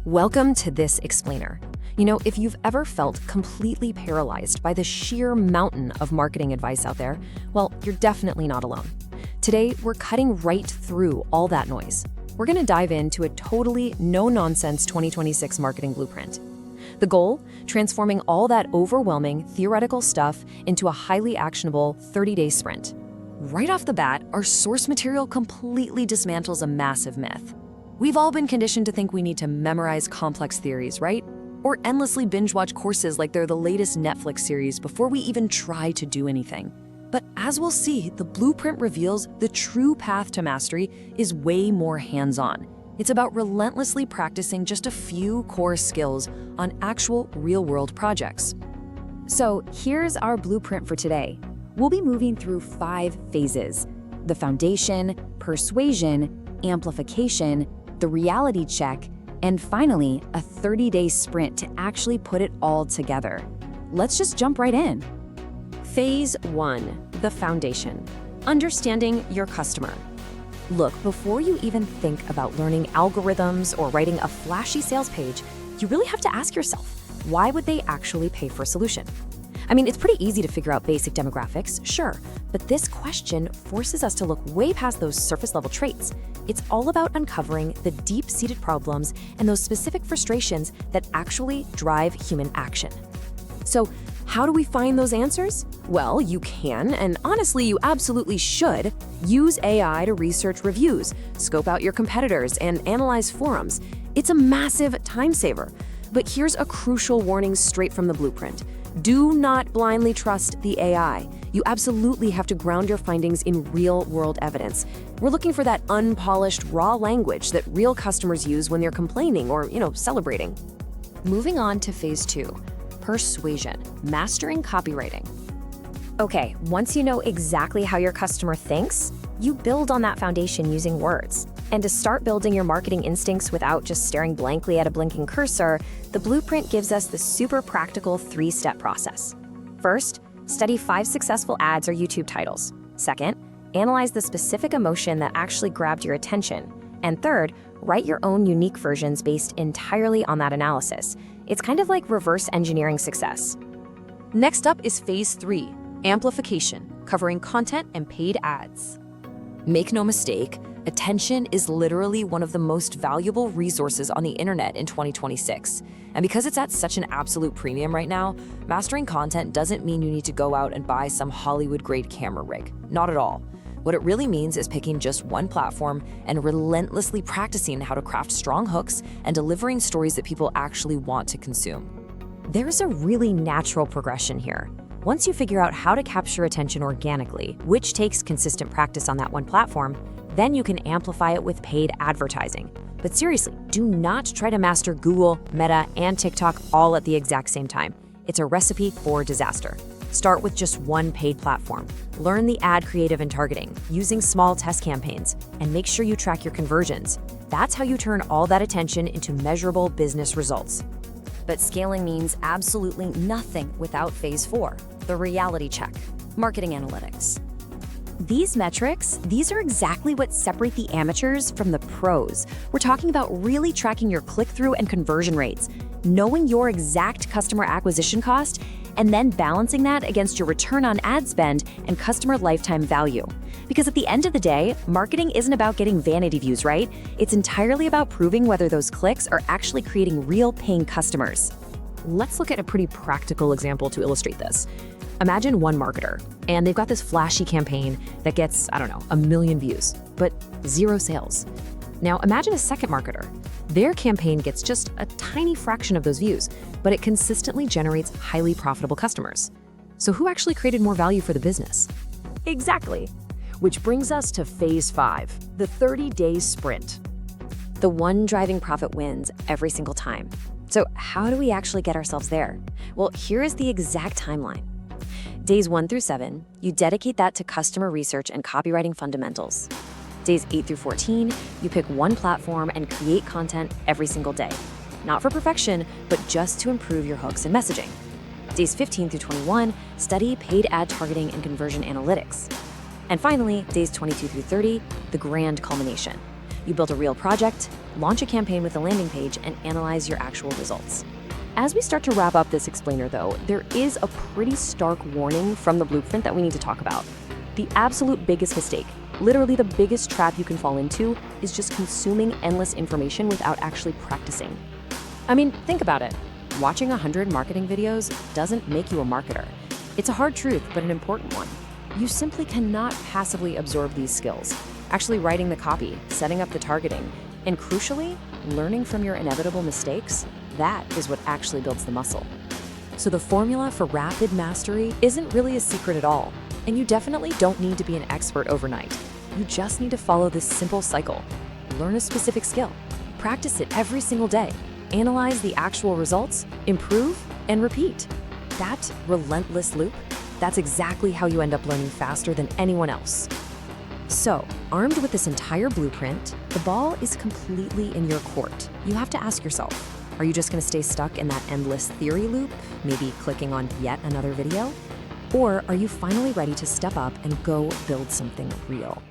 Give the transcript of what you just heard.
Welcome to this explainer. If you've ever felt completely paralyzed by the sheer mountain of marketing advice out there, well, you're definitely not alone. Today, we're cutting right through all that noise. We're going to dive into a totally no-nonsense 2026 marketing blueprint. The goal? Transforming all that overwhelming theoretical stuff into a highly actionable 30-day sprint. Right off the bat, our source material completely dismantles a massive myth. We've all been conditioned to think we need to memorize complex theories, right? Or endlessly binge-watch courses like they're the latest Netflix series before we even try to do anything. But as we'll see, the blueprint reveals the true path to mastery is way more hands-on. It's about relentlessly practicing just a few core skills on actual real-world projects. So here's our blueprint for today. We'll be moving through 5 phases: the foundation, persuasion, amplification, the reality check, and finally, a 30-day sprint to actually put it all together. Let's just jump right in. Phase 1, the foundation. Understanding your customer. Look, before you even think about learning algorithms or writing a flashy sales page, you really have to ask yourself, why would they actually pay for a solution? It's pretty easy to figure out basic demographics, sure, but this question forces us to look way past those surface-level traits. It's all about uncovering the deep-seated problems and those specific frustrations that actually drive human action. So, how do we find those answers? Well, you can, and honestly, you absolutely should, use AI to research reviews, scope out your competitors, and analyze forums. It's a massive time saver. But here's a crucial warning straight from the blueprint. Do not blindly trust the AI. You absolutely have to ground your findings in real-world evidence. We're looking for that unpolished, raw language that real customers use when they're complaining or, celebrating. Moving on to phase 2, persuasion, mastering copywriting. Okay, once you know exactly how your customer thinks, you build on that foundation using words. And to start building your marketing instincts without just staring blankly at a blinking cursor, the blueprint gives us the super practical 3-step process. First, study 5 successful ads or YouTube titles. Second, analyze the specific emotion that actually grabbed your attention. And third, write your own unique versions based entirely on that analysis. It's kind of like reverse engineering success. Next up is phase 3, amplification, covering content and paid ads. Make no mistake, attention is literally one of the most valuable resources on the internet in 2026. And because it's at such an absolute premium right now, mastering content doesn't mean you need to go out and buy some Hollywood-grade camera rig. Not at all. What it really means is picking just one platform and relentlessly practicing how to craft strong hooks and delivering stories that people actually want to consume. There's a really natural progression here. Once you figure out how to capture attention organically, which takes consistent practice on that one platform, then you can amplify it with paid advertising. But seriously, do not try to master Google, Meta, and TikTok all at the exact same time. It's a recipe for disaster. Start with just one paid platform. Learn the ad creative and targeting, using small test campaigns, and make sure you track your conversions. That's how you turn all that attention into measurable business results. But scaling means absolutely nothing without phase 4, the reality check, marketing analytics. These metrics, these are exactly what separate the amateurs from the pros. We're talking about really tracking your click-through and conversion rates, knowing your exact customer acquisition cost, and then balancing that against your return on ad spend and customer lifetime value. Because at the end of the day, marketing isn't about getting vanity views, right? It's entirely about proving whether those clicks are actually creating real paying customers. Let's look at a pretty practical example to illustrate this. Imagine one marketer, and they've got this flashy campaign that gets, 1 million views, but 0 sales. Now imagine a second marketer. Their campaign gets just a tiny fraction of those views, but it consistently generates highly profitable customers. So who actually created more value for the business? Exactly. Which brings us to phase 5, the 30-day sprint. The one driving profit wins every single time. So how do we actually get ourselves there? Well, here is the exact timeline. Days 1 through 7, you dedicate that to customer research and copywriting fundamentals. Days 8 through 14, you pick one platform and create content every single day. Not for perfection, but just to improve your hooks and messaging. Days 15 through 21, study paid ad targeting and conversion analytics. And finally, days 22 through 30, the grand culmination. You built a real project, launch a campaign with a landing page, and analyze your actual results. As we start to wrap up this explainer though, there is a pretty stark warning from the blueprint that we need to talk about. The absolute biggest mistake, literally the biggest trap you can fall into, is just consuming endless information without actually practicing. I mean, think about it. Watching 100 marketing videos doesn't make you a marketer. It's a hard truth, but an important one. You simply cannot passively absorb these skills. Actually writing the copy, setting up the targeting, and crucially, learning from your inevitable mistakes, that is what actually builds the muscle. So the formula for rapid mastery isn't really a secret at all, and you definitely don't need to be an expert overnight. You just need to follow this simple cycle. Learn a specific skill, practice it every single day, analyze the actual results, improve, and repeat. That relentless loop, that's exactly how you end up learning faster than anyone else. So, armed with this entire blueprint, the ball is completely in your court. You have to ask yourself, are you just going to stay stuck in that endless theory loop, maybe clicking on yet another video? Or are you finally ready to step up and go build something real?